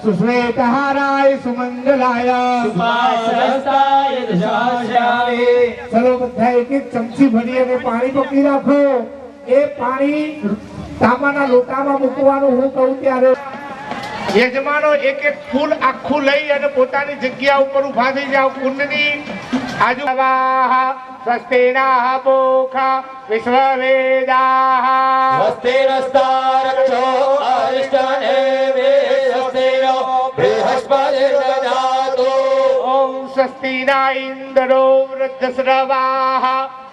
सुश्वेतहाराय सुमंगलाय शुभाशस्ताय दशाशावे। चलो બધા એક એક ચમચી ભરી અને પાણી પકડી રાખો। એ પાણી તાંબાના લોટામાં મૂકવાનું હું કહું ત્યારે યજમાનો એક એક ફૂલ આખું લઈ અને પોતાની જગ્યા ઉપર ઊભા થઈ જાવ। કુંડની આજુબાજુ સ્વસ્તિના પોખા વિશ્વવેદાઃ સ્વસ્તિરસ્તારક્ષો અરિષ્ટને સ્વસ્તિનો બૃહસ્પતિર્દધાતુ। ઓમ સ્વસ્તિના ઇન્દ્રો વૃદ્ધસ્રવાઃ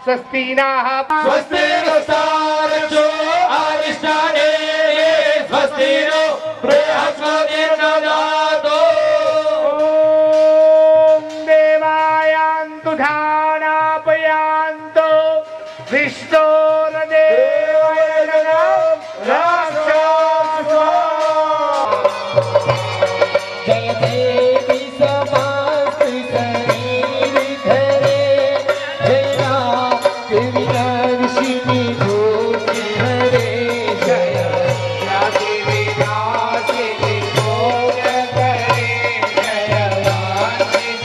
સ્વસ્તિના સ્વસ્તિરસ્તારક્ષો અરિષ્ટને સ્વસ્તિનો બૃહસ્પતિર્દધાતુ। ઓમ દેવાયાન્તુ ધાનાપયાન્તો વિષ્ણોર્દેવાય નમઃ રાક્ષસા। જય દેવી સમાસ્તિ શરીરધરે જય રામ દેવી નરસિંહ ભૂતિ હરે જય દેવી દાસી ભોગ કરે જય વાસી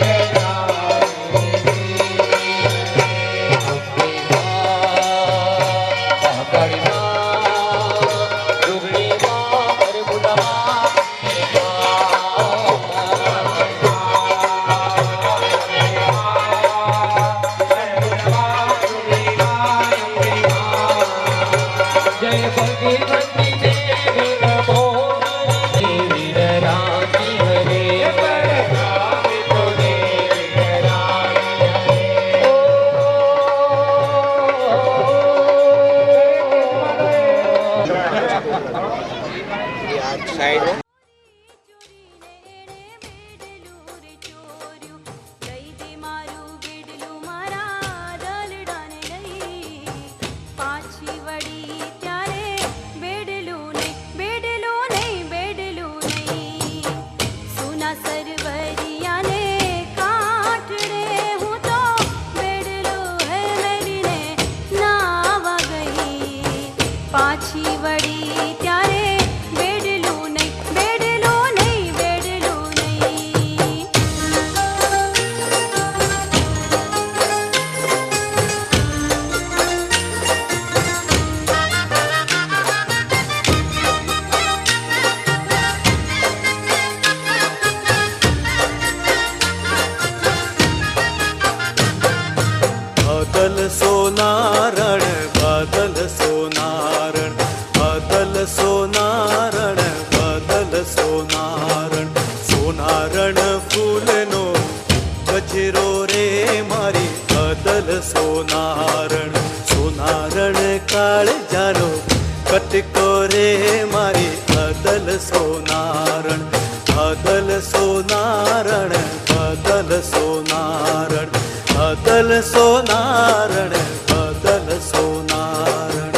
कटको रे मारी बदल सोनारण बदल सोनारण बदल सोनारण बदल सोनारण बदल सोनारण।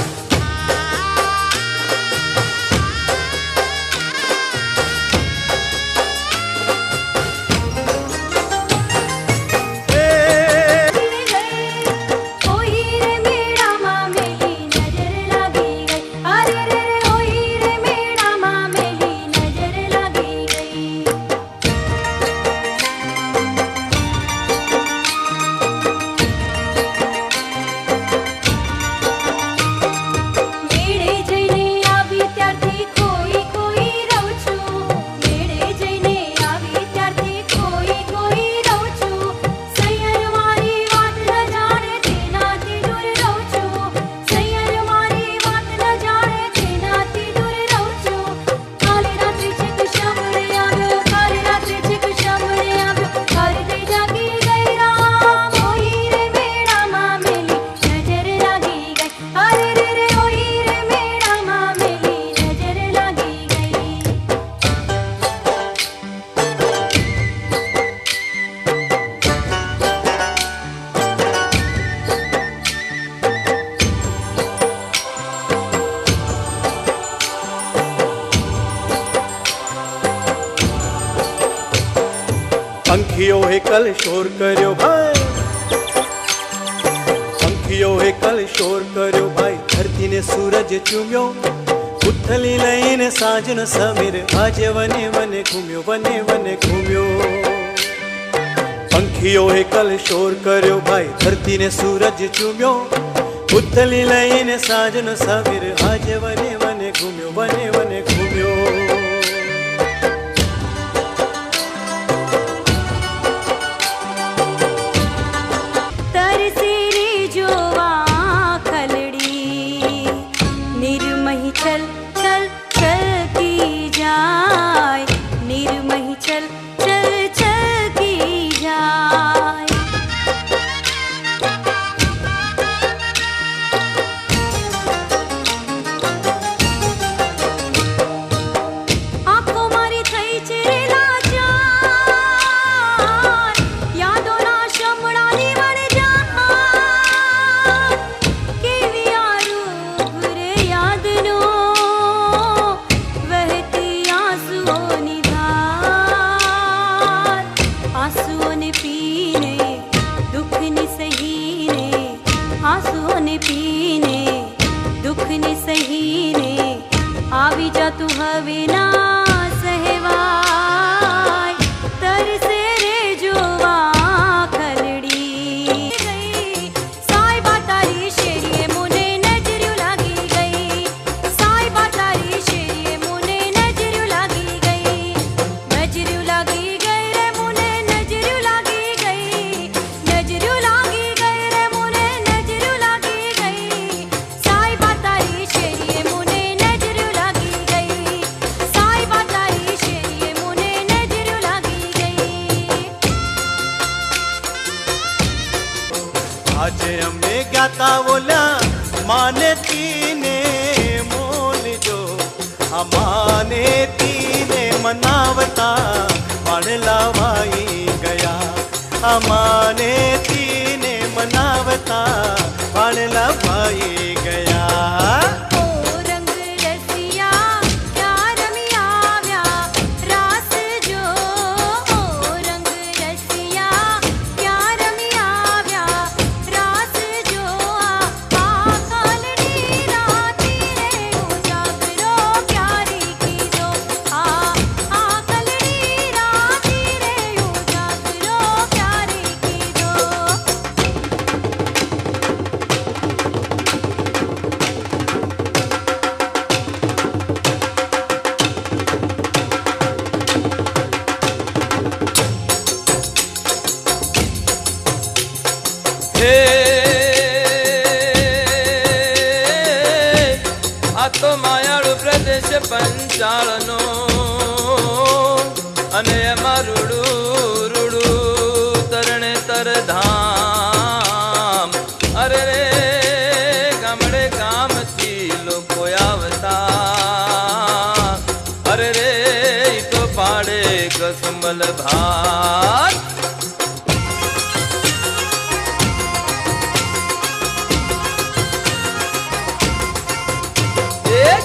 पंखियों हे कल शोर कर्यो भाई, पंखियों हे कल शोर कर्यो भाई, धरती ने सूरज चूम्यो ઉથલી લઈને સાંજનો સમીર આજે વને વને ઘૂમ્યો પંખીઓએ કલ શોર કર્યો ભાઈ ધરતીને સૂરજ ચૂમ્યો ઉથલી લઈને સાંજનો સમીર આજે વને વને ઘૂમ્યો तरसे रे जोवा खलड़ी निर्मही चल चल चलती जाय निर्मही चल चल चलती जाय आँखो मारी થઈ છે રે લાચાર યાદોના શમડાની વણ જા કેવી આરૂપ રે યાદનો વહેતી આંસુઓની ધાર આંસુઓને પીને દુઃખને સહીને આંસુઓને પીને દુઃખને સહીને આવી જા તું હવે ના સહેવાય તરસે રે જોવા ખલડી ગઈ સાઈબા તારી શેરીએ મને નજર્યું લાગી ગઈ સાઈબા તારી શેરીએ મને નજર્યું લાગી ગઈ નજર્યું લાગી ગઈ રે મને નજર્યું લાગી ગઈ નજર્યું લાગી ગઈ રે મને નજર્યું લાગી ગઈ સાઈબા તારી શેરીએ મને નજર્યું લાગી ગઈ સાઈબા તારી શેરીએ મને નજર્યું લાગી ગઈ આજે અમે ગાતા બોલ્યા માને તીને મોલજો આ માને તીને મનાવતા પણ લાવાઈ ગયા આ માને તીને મનાવતા પણ લાવાઈ ગયા ઓ રંગ રસિયા ક્યાં રમી આવ્યા રાસ જો ઓ રંગ રસિયા ક્યાં રમી આવ્યા રાસ જો આ કાલની રાતી રે ઉજાગરો પ્યારી કીધો આ કાલની રાતી રે ઉજાગરો પ્યારી કીધો હે આ તો માયાળુ પ્રદેશ પંચાળનો અને એમાં રૂડું તરણે તર ધામ અરે રે ગામડે ગામથી લોકો આવતા અરે રે ઈ તો પાડે કસમલ ભાત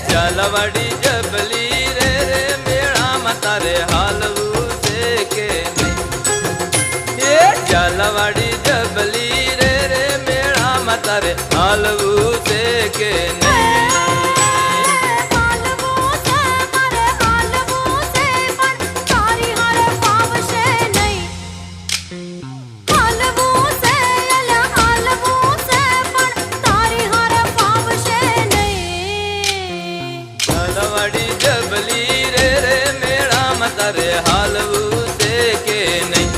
જલવાડી જબલી રે રે મેળામાં તારે હાલવું છે કે નહીં એ જલવાડી જબલી રે રે મેળામાં તારે હાલવું છે કે નહીં હાલવું છે મારે હાલવું છે પણ તારી હારે ફાવશે નહીં હાલવું છે અલા હાલવું છે પણ તારી હારે ફાવશે નહીં જલવાડી જબલી રે રે મેળામાં તારે હાલવું છે કે નહીં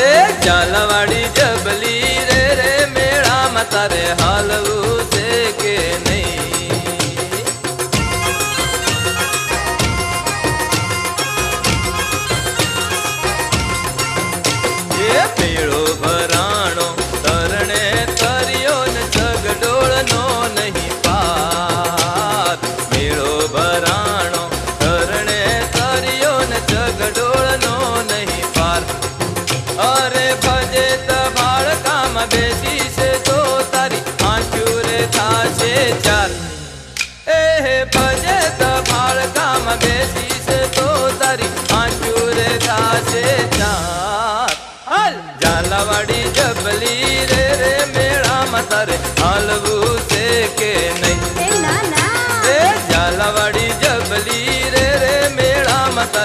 એ જલવાડી જબલી રે રે મેળામાં તારે હાલવું છે કે નહીં એ મેળો ભરાણો તરણે તર્યો ને જગડોળનો નહીં પાર મેળો ભરાણો તરણે તર્યો ને જગડોળનો નહીં પાર અરે ભજે તભાળ કામ બેસી છે તો તારી આંચુર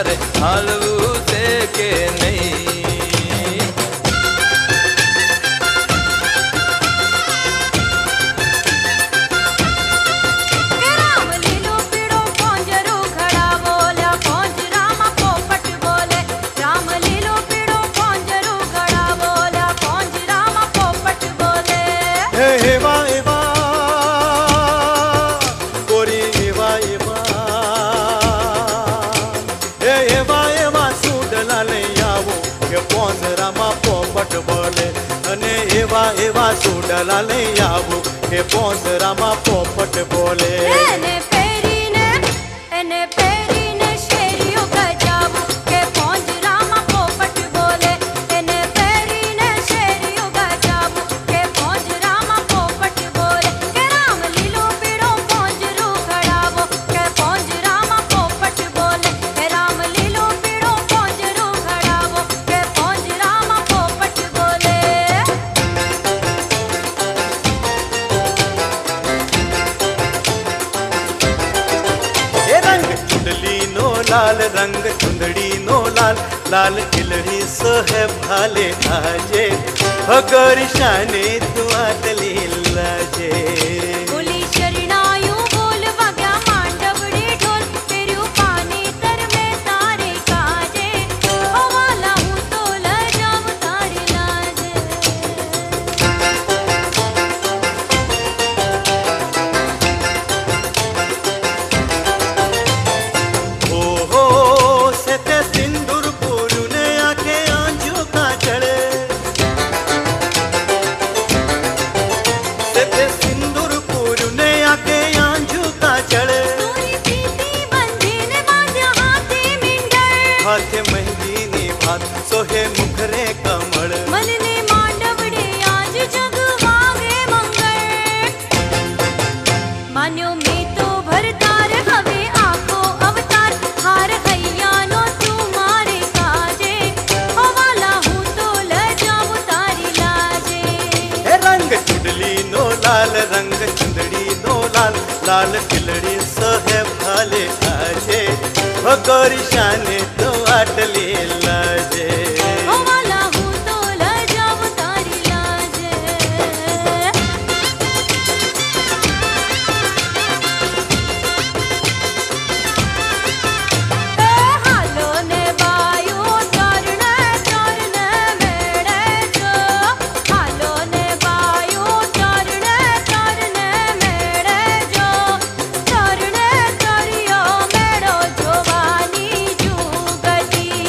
તારે હાલવું છે કે નહીં. કે રામ લીલો પીળો પોંજરો ઘડાવો લ્યા પોંજરામાં પોપટ બોલે. રામ લીલો પીળો પોંજરો ઘડાવો લ્યા પોંજરામાં પોપટ બોલે. હે એવા એવા ગોરી એવા હે એવા એવા સુડલા લઈ આવો કે પોંજરામાં પોપટ બોલે. અને એવા એવા સુડલા લઈ આવો કે પોંજરામાં પોપટ બોલે. એને પહેરીને શેરીઓ ગજાવું કે પોંજરામાં પોપટ બોલે. એને પહેરીને શેરીઓ ગજાવું કે પોંજરામાં પોપટ બોલે. કે રામ લીલો પીળો પોંજરો ઘડાવો કે પોંજરામાં પોપટ બોલે. કે રામ લીલો પીળો પોંજરો ઘડાવો કે પોંજરામાં પોપટ બોલે. એ રંગ ચુંદડી નો લાલ રંગ ચુંદડી નો લાલ લાલ ખીલડી સોહે ભાલે આજે હગરી શાને તું આટલી લાજે. બોલી શરણાયું બોલ વાગ્યા માંડવડે ઢોલ પહેર્યું પાનેતર મેં તારે કાજે. ઓ વાલા હું તો લજાવ તારી લાજે. ઓહો સેતે સિંદૂર પૂરું ને આંખે આંજુ કાજળ. સેતે સિંદૂર પૂરું ને આંખે આંજુ કાજળ. તોરી પ્રીતિ બંધીને બાંધ્યા હાથે મીંડળ. હાથે મહેંદીની ભાત સોહે મુખરે કમળ. મનને માંડવડે આજ જગવાવે મંગળ. માન્યો મેં તો ભરતાર હવે આખો અવતાર. હાર હૈયાનો તું મારે કાજે. ઓ વાલા હું તો લજાવ તારી લાજે. હે રંગ ચુંદડી નો લાલ રંગ ચુંદડી નો લાલ લાલ ખીલડી સોહે ભાલે આજે ભગોરી શાને તો આટલી લાજે. ઓ વાલા હું તો લજાવ તારી લાજે. એ હાલો ને બાયો ચરણે ચરણે મેળે જો. હાલો ને બાયો ચરણે ચરણે મેળે જો. ચરણે ચરિયો મેળો જોવાની જુગતી.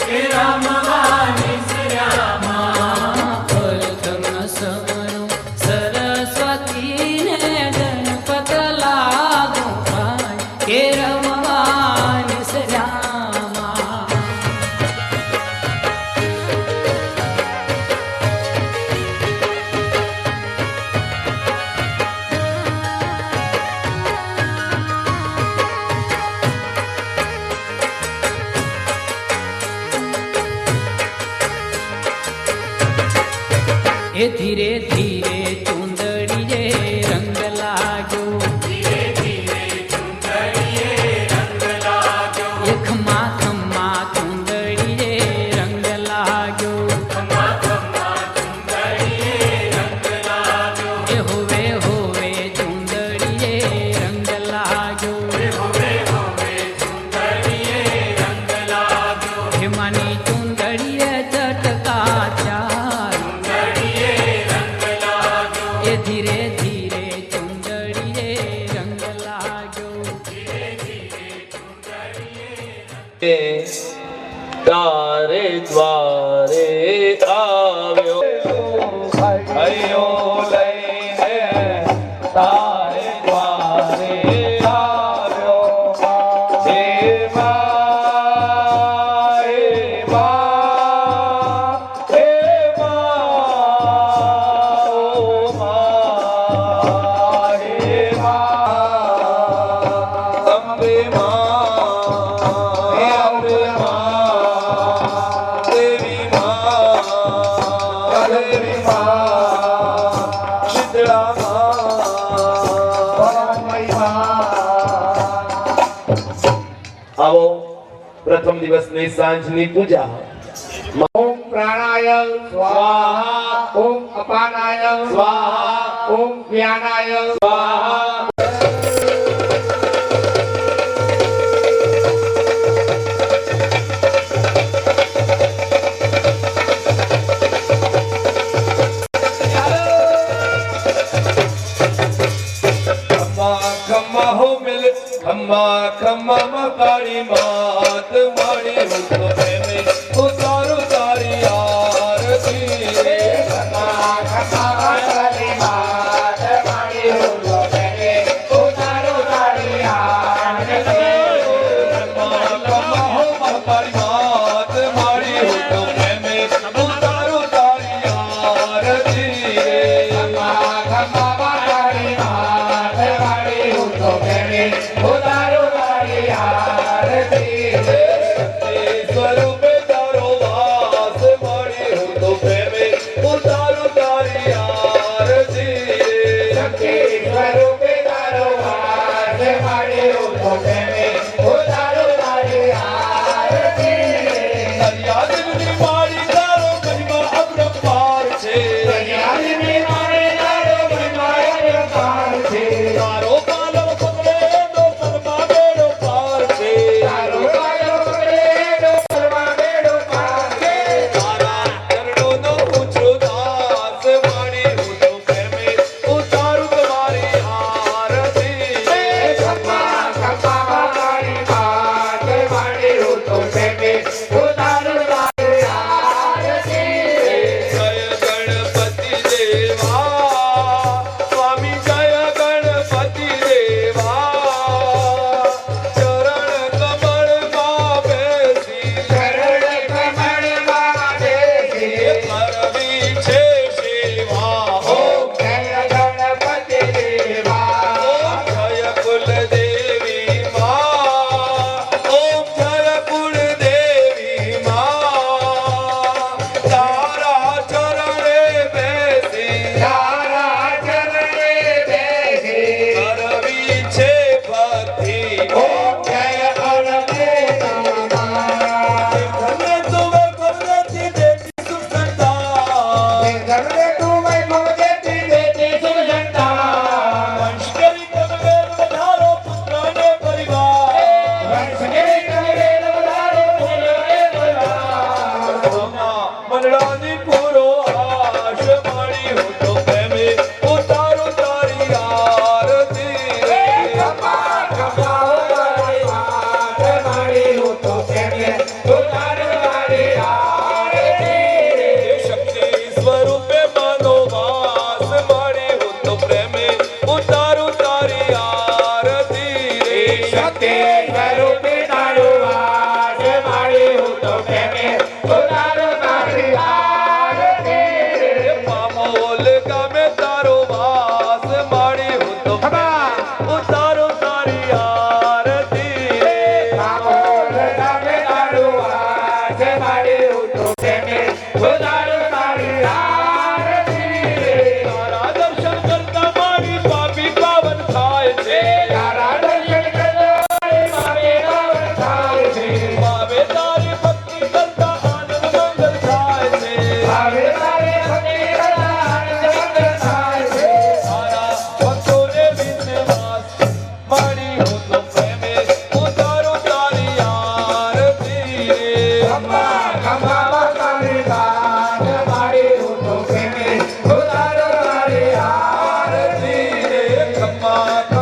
કે રમવાની શ્યામા પ્રથમ સમરો સરસ્વતીને ગણપત લાગો ભાઈ કે રમવાની શ્યામા એ ધીરે ધીરે ચુંદડીએ રંગ લાગ્યો એ ખમા ખમા ચુંદડીએ રંગ લાગ્યો એ હોવે હોવે ચુંદડીએ રંગ લાગ્યો હેમાની ચુંદડીએ ચટકા ચાર એ ધીરે ધીરે ચુંદડીએ રંગ લાગ્યો તારે દ્વારે આવ્યો હૈયો લઈને તારે દ્વારે આવ્યો હે મા હે મા હે મા ઓ મા હે મા અંબે મા હે અંબે મા દેવી મા શીતળા આવો પ્રથમ દિવસની સાંજની પૂજા ઓમ પ્રાણાય સ્વાહા ઓમ અપાનાય સ્વાહા ઓમ વ્યાનાય સ્વાહા ખમ્મા હો મિલ ખમ્મા ખમ્મા મકાળી માત મારી હું તો પ્રેમે ઉતારું તારી આરતી ખમ્મા ખમ્મા મકાળી માત મારી હું તો પ્રેમે ઉતારું તારી આરતી ખમ્મા ખમ્મા હો મકાળી માત મારી હું તો પ્રેમે ઉતારું તારી આરતી ખમ્મા ખમ્મા મકાળી માત મારી હું તો પ્રેમે ઉતારું તારી આરતી સ્વરૂપે તારો વાસ મળી હું તો પ્રેમે ઉતારું તારી આરતી સ્વરૂપે તારો વાસ મળી હું તો પ્રેમે ઉતારું તારી આરતી દરિયાની મારી તારો મહિમા અપરંપાર છે દરિયાની મારી તારો મહિમા અપરંપાર છે તારો પાલવ પકડે તો પરમાં બેડો પાર છે તારો પાલવ પકડે તો પરમાં બેડો પાર છે તારા ચરણોનો ઊંચો દાસ મારી હું તો પ્રેમે ઉતારું તમારી આરતી ખમ્મા ખમ્મા મારી માત મારી હું તો પ્રેમે ઉતારું તારી આરતી જય ગણપતિ દેવા સ્વામી જય ગણપતિ દેવા ચરણ કમળમાં બેસી ચરણ કમળમાં બેસી કરવી છે સેવા ઓમ જય ગણપતિ દેવા ઓમ જય કુલદેવી માં ઓમ જય કુળદેવી માં તારા ચરણે બેસી તારા ચરણે બેસી કરવી છે ભક્તિ ઓમ જય ગણપતિ ધન્ય તુમે ભગવતી દેતી સુખતા ધન્ય તુમે ભગવતી દેતી સુખતા વંશ કરી તમે વધારો પુત્રને પરિવાર વંશ કરી તમે વધારો પુત્રને પરિવાર મંડળાની પૂરો આશ મારી હું તો પ્રેમે ઉતારું તારી આરતી ખમ્મા ખમ્મા મારી માત મારી હું તો પ્રેમે ઉતારું તારી ખંભા બતારે દાન મારી ઉઠો કે ખુદા રે આરતી રે ખંભા